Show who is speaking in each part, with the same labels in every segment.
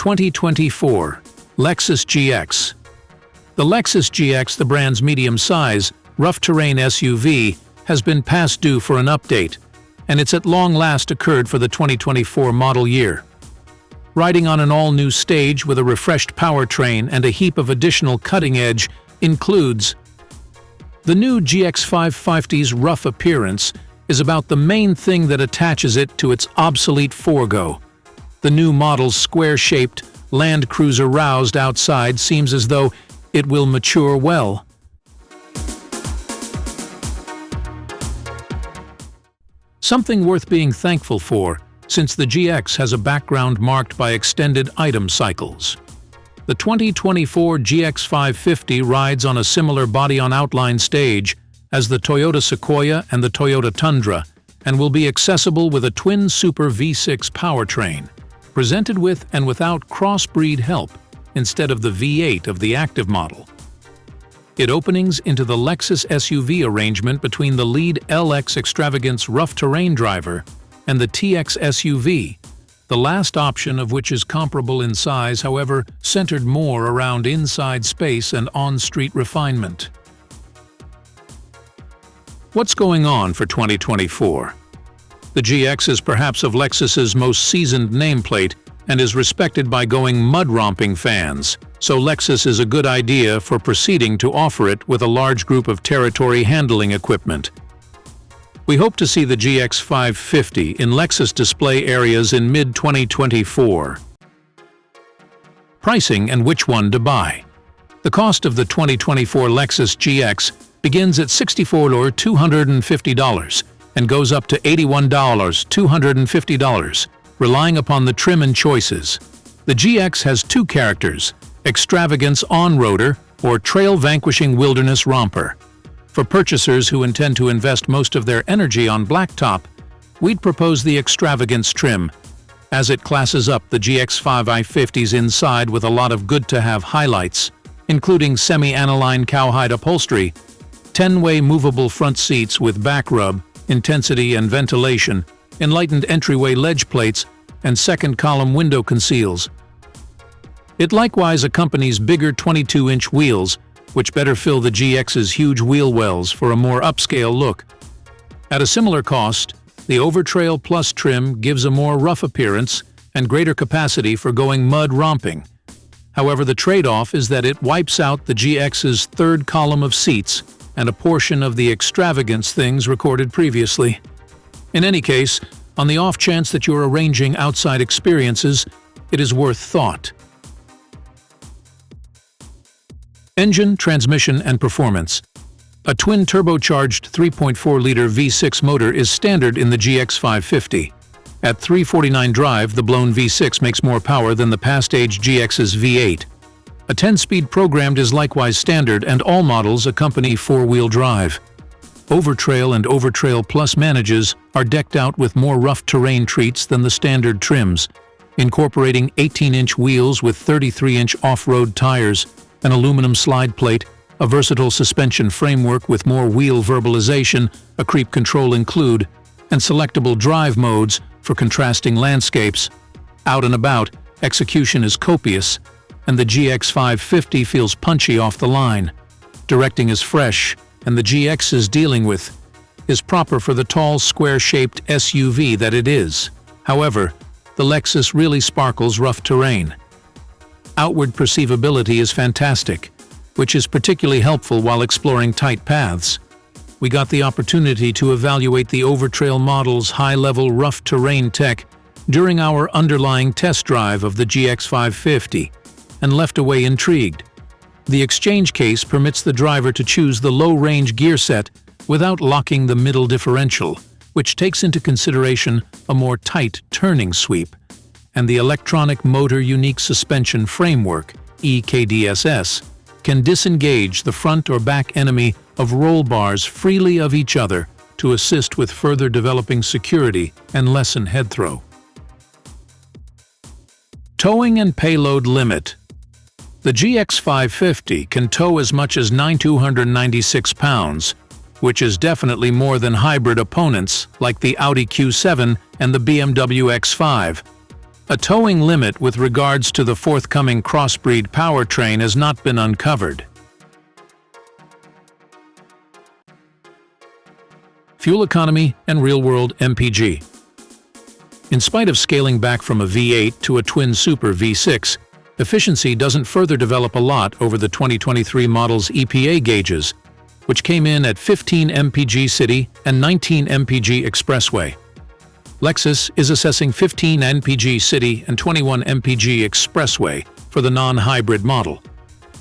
Speaker 1: 2024 Lexus GX. The Lexus GX, the brand's medium-size, rough-terrain SUV, has been past due for an update, and it's at long last occurred for the 2024 model year. Riding on an all-new stage with a refreshed powertrain and a heap of additional cutting-edge includes the new GX 550's rough appearance is about the main thing that attaches it to its obsolete Forgo. The new model's square-shaped, Land Cruiser roused outside seems as though it will mature well. Something worth being thankful for, since the GX has a background marked by extended item cycles. The 2024 GX 550 rides on a similar body-on-outline stage as the Toyota Sequoia and the Toyota Tundra, and will be accessible with a twin Super V6 powertrain, presented with and without crossbreed help instead of the V8 of the active model. It openings into the Lexus SUV arrangement between the lead LX Extravagance rough-terrain driver and the TX SUV, the last option of which is comparable in size, however, centered more around inside space and on-street refinement. What's going on for 2024? The GX is perhaps of Lexus's most seasoned nameplate and is respected by going mud-romping fans, so Lexus is a good idea for proceeding to offer it with a large group of territory handling equipment. We hope to see the GX 550 in Lexus display areas in mid-2024. Pricing and which one to buy. The cost of the 2024 Lexus GX begins at $64,250 and goes up to $81,250, relying upon the trim and choices. The GX has two characters: Extravagance On-Roader or Trail Vanquishing Wilderness Romper. For purchasers who intend to invest most of their energy on blacktop, we'd propose the Extravagance trim, as it classes up the GX 550's inside with a lot of good-to-have highlights, including semi-aniline cowhide upholstery, 10-way movable front seats with back rub, intensity and ventilation, enlightened entryway ledge plates, and second-column window conceals. It likewise accompanies bigger 22-inch wheels, which better fill the GX's huge wheel wells for a more upscale look. At a similar cost, the Overtrail Plus trim gives a more rough appearance and greater capacity for going mud romping. However, the trade-off is that it wipes out the GX's third column of seats and a portion of the extravagance things recorded previously. In any case, on the off chance that you're arranging outside experiences, it is worth thought. Engine, transmission, and performance. A twin turbocharged 3.4-liter V6 motor is standard in the GX 550. At 349 drive, the blown V6 makes more power than the past-age GX's V8. A 10-speed programmed is likewise standard, and all models accompany four-wheel drive. Overtrail and Overtrail Plus manages are decked out with more rough terrain treats than the standard trims, incorporating 18-inch wheels with 33-inch off-road tires, an aluminum slide plate, a versatile suspension framework with more wheel verbalization, a creep control include, and selectable drive modes for contrasting landscapes. Out and about, execution is copious, and the GX 550 feels punchy off the line. Directing is fresh, and the GX is dealing with is proper for the tall, square-shaped SUV that it is. However, the Lexus really sparkles rough terrain. Outward perceivability is fantastic, which is particularly helpful while exploring tight paths. We got the opportunity to evaluate the Overtrail model's high-level rough terrain tech during our underlying test drive of the GX 550 and left away intrigued. The exchange case permits the driver to choose the low-range gear set without locking the middle differential, which takes into consideration a more tight turning sweep, and the electronic motor unique suspension framework, EKDSS, can disengage the front or back enemy of roll bars freely of each other to assist with further developing security and lessen head throw. Towing and payload limit. The GX 550 can tow as much as 9,296 pounds, which is definitely more than hybrid opponents like the Audi Q7 and the BMW X5. A towing limit with regards to the forthcoming crossbreed powertrain has not been uncovered. Fuel economy and real-world MPG. In spite of scaling back from a V8 to a twin super V6, efficiency doesn't further develop a lot over the 2023 model's EPA gauges, which came in at 15 mpg city and 19 mpg expressway. Lexus is assessing 15 mpg city and 21 mpg expressway for the non-hybrid model.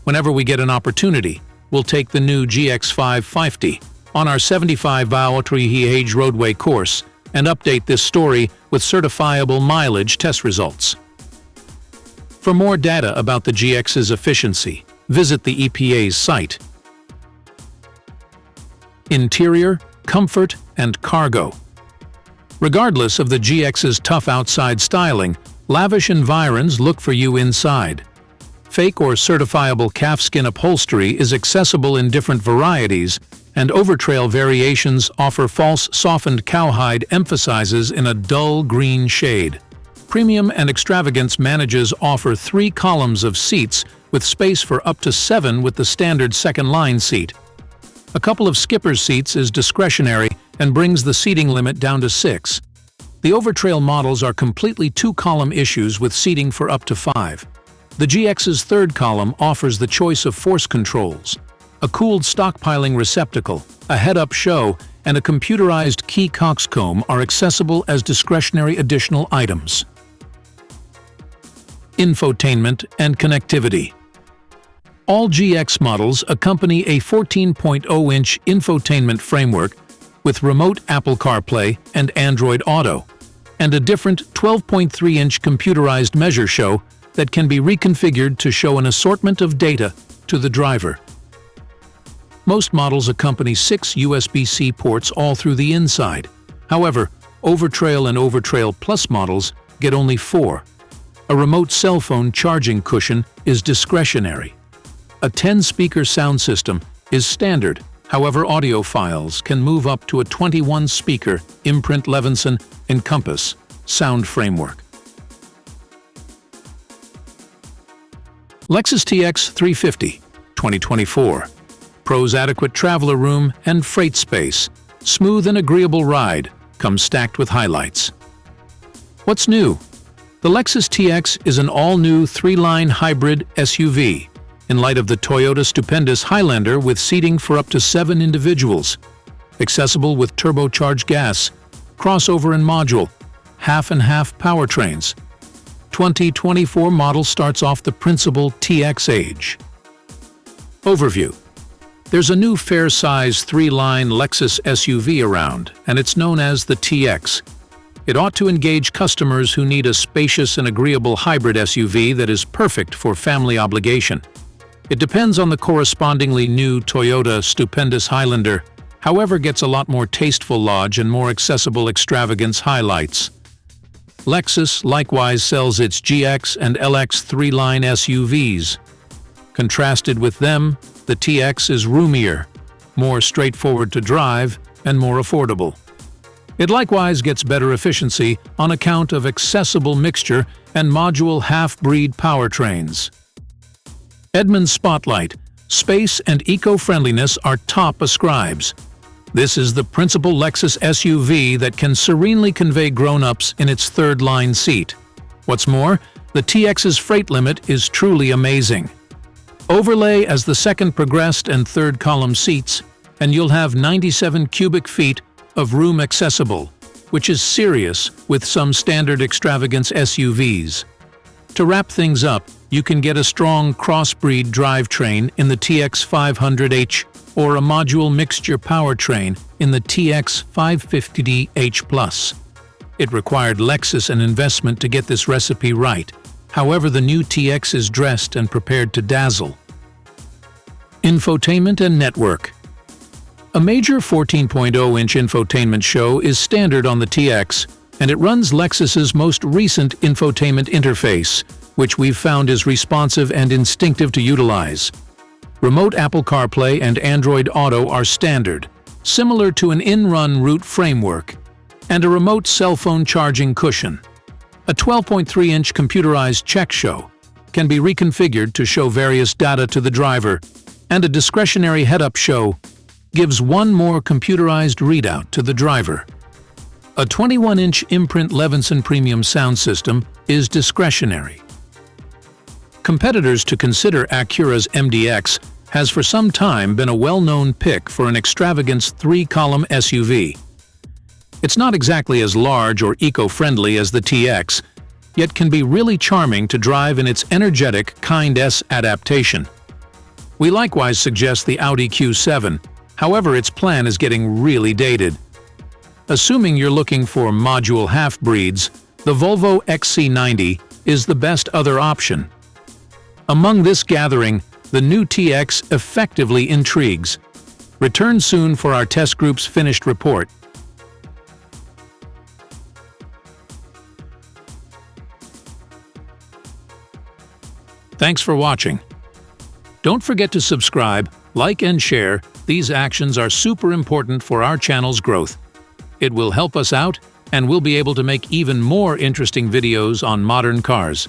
Speaker 1: Whenever we get an opportunity, we'll take the new GX 550 on our 75 AutoAuras roadway course and update this story with certifiable mileage test results. For more data about the GX's efficiency, visit the EPA's site. Interior, comfort, and cargo. Regardless of the GX's tough outside styling, lavish environs look for you inside. Fake or certifiable calfskin upholstery is accessible in different varieties, and overtrail variations offer false softened cowhide emphasizes in a dull green shade. Premium and Extravagance manages offer 3 columns of seats with space for up to 7 with the standard second line seat. A couple of skipper's seats is discretionary and brings the seating limit down to 6. The overtrail models are completely 2-column issues with seating for up to 5. The GX's third column offers the choice of force controls. A cooled stockpiling receptacle, a head-up show, and a computerized key coxcomb are accessible as discretionary additional items. Infotainment and connectivity. All GX models accompany a 14.0-inch infotainment framework with remote Apple CarPlay and Android Auto, and a different 12.3-inch computerized measure show that can be reconfigured to show an assortment of data to the driver. Most models accompany 6 USB-C ports all through the inside. However, Overtrail and Overtrail Plus models get only 4. A remote cell phone charging cushion is discretionary. A 10-speaker sound system is standard. However, audiophiles can move up to a 21-speaker Imprint Levinson Encompass sound framework. Lexus TX 350, 2024. Pros adequate traveler room and freight space. Smooth and agreeable ride. Comes stacked with highlights. What's new? The Lexus TX is an all-new 3-line hybrid SUV. In light of the Toyota Stupendous Highlander with seating for up to 7 individuals. Accessible with turbocharged gas, crossover and module, half-and-half powertrains. 2024 model starts off the principal TX age. Overview. There's a new fair-size 3-line Lexus SUV around, and it's known as the TX. It ought to engage customers who need a spacious and agreeable hybrid SUV that is perfect for family obligation. It depends on the correspondingly new Toyota Stupendous Highlander, however gets a lot more tasteful lodge and more accessible extravagance highlights. Lexus likewise sells its GX and LX 3-line SUVs. Contrasted with them, the TX is roomier, more straightforward to drive, and more affordable. It likewise gets better efficiency on account of accessible mixture and module half-breed powertrains. Edmunds Spotlight, space and eco-friendliness are top ascribes. This is the principal Lexus SUV that can serenely convey grown-ups in its third-line seat. What's more, the TX's freight limit is truly amazing. Overlay as the second progressed and third column seats, and you'll have 97 cubic feet of room accessible, which is serious with some standard extravagance SUVs. To wrap things up, you can get a strong crossbreed drivetrain in the TX 500H or a module mixture powertrain in the TX 550H+. It required Lexus an investment to get this recipe right. However, the new TX is dressed and prepared to dazzle. Infotainment and network. A major 14.0-inch infotainment show is standard on the TX, and it runs Lexus's most recent infotainment interface, which we've found is responsive and instinctive to utilize. Remote Apple CarPlay and Android Auto are standard, similar to an in-run route framework, and a remote cell phone charging cushion. A 12.3-inch computerized check show can be reconfigured to show various data to the driver, and a discretionary head-up show gives one more computerized readout to the driver. A 21-inch Imprint Levinson premium sound system is discretionary. Competitors to consider Acura's MDX has for some time been a well-known pick for an extravagance 3-column SUV. It's not exactly as large or eco-friendly as the TX, yet can be really charming to drive in its energetic Kind S adaptation. We likewise suggest the Audi Q7, however its plan is getting really dated. Assuming you're looking for module half-breeds, the Volvo XC90 is the best other option. Among this gathering, the new TX effectively intrigues. Return soon for our test group's finished report. Thanks for watching. Don't forget to subscribe, like and share. These actions are super important for our channel's growth. It will help us out, and we'll be able to make even more interesting videos on modern cars.